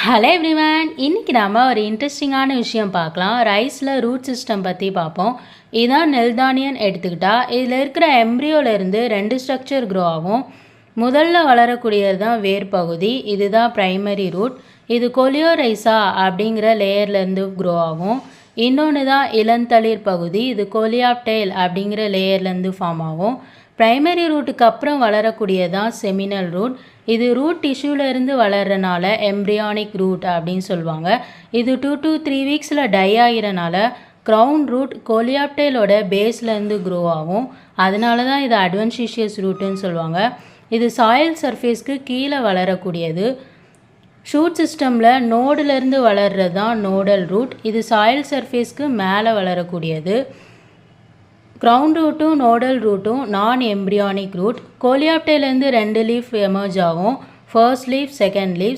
Hello everyone, இன்றைக்கி நாம் ஒரு இன்ட்ரெஸ்டிங்கான விஷயம் பார்க்கலாம். ரைஸில் ரூட் சிஸ்டம் பற்றி பார்ப்போம். இதுதான் நெல்தானியன் எடுத்துக்கிட்டால் இதில் இருக்கிற எம்ப்ரியோலேருந்து 2 ஸ்ட்ரக்சர் க்ரோ ஆகும். முதல்ல வளரக்கூடியது தான் வேர் பகுதி, இதுதான் ப்ரைமரி ரூட். இது கொலியோரைசா அப்படிங்கிற லேயர்லேருந்து க்ரோ ஆகும். இன்னொன்று தான் இளந்தளிர் பகுதி, இது கோலியாப்டெயில் அப்படிங்கிற லேயர்லேருந்து ஃபார்ம் ஆகும். ப்ரைமரி ரூட்டுக்கு அப்புறம் வளரக்கூடியதான் செமினல் ரூட். இது ரூட் டிஷ்யூலேருந்து வளர்கிறனால எம்ப்ரியானிக் ரூட் அப்படின்னு சொல்லுவாங்க. இது 2 to 3 வீக்ஸில் டை ஆகிறனால க்ரௌன் ரூட் கோலியாப்டெயிலோட பேஸ்லேருந்து க்ரோ ஆகும். அதனால தான் இது அட்வென்டிஷியஸ் ரூட்டுன்னு சொல்லுவாங்க. இது சாயில் சர்ஃபேஸ்க்கு கீழே வளரக்கூடியது. ஷூட் சிஸ்டமில் நோடுலேருந்து வளர்கிறது தான் நோடல் ரூட். இது சாயில் சர்ஃபேஸ்க்கு மேலே வளரக்கூடியது. கிரவுண்ட் ரூட்டும் நோடல் ரூட்டும் நான் எம்ப்ரியானிக் ரூட். கோலியாப்டெயிலேருந்து 2 லீஃப் எமர்ஜ் ஆகும். First leaf, second leaf.